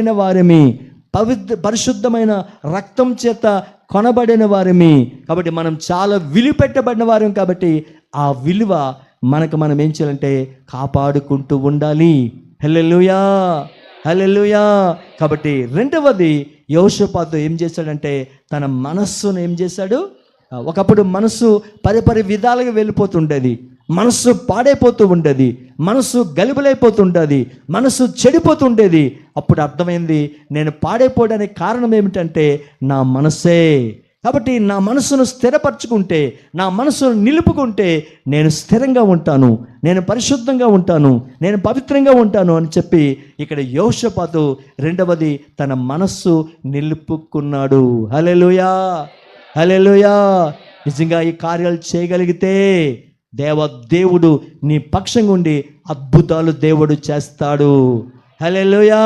కొనబడిన వారిమి, పరిశుద్ధమైన రక్తం చేత కొనబడిన వారిమి. కాబట్టి మనం చాలా విలువ పెట్టబడిన వారం. కాబట్టి ఆ విలువ మనం ఏం చేయాలంటే కాపాడుకుంటూ ఉండాలి. హల్లెలూయా, హల్లెలూయా. కాబట్టి రెండవది, యెహోషాపాతు ఏం చేశాడంటే తన మనస్సును ఏం చేశాడు? ఒకప్పుడు మనస్సు పరిపరి విధాలుగా వెళ్ళిపోతుండేది, మనస్సు పాడైపోతూ ఉండేది, మనస్సు గలిబులైపోతుండేది, మనస్సు చెడిపోతుండేది. అప్పుడు అర్థమైంది, నేను పాడైపోవడానికి కారణం ఏమిటంటే నా మనస్సే. కాబట్టి నా మనసును స్థిరపరచుకుంటే, నా మనసును నిలుపుకుంటే నేను స్థిరంగా ఉంటాను, నేను పరిశుద్ధంగా ఉంటాను, నేను పవిత్రంగా ఉంటాను అని చెప్పి ఇక్కడ యెహోషాపాతు రెండవది తన మనస్సు నిలుపుకున్నాడు. హల్లెలూయా, హల్లెలూయా. నిజంగా ఈ కార్యాలు చేయగలిగితే దేవుడు నీ పక్షంగా ఉండి అద్భుతాలు దేవుడు చేస్తాడు. హల్లెలూయా.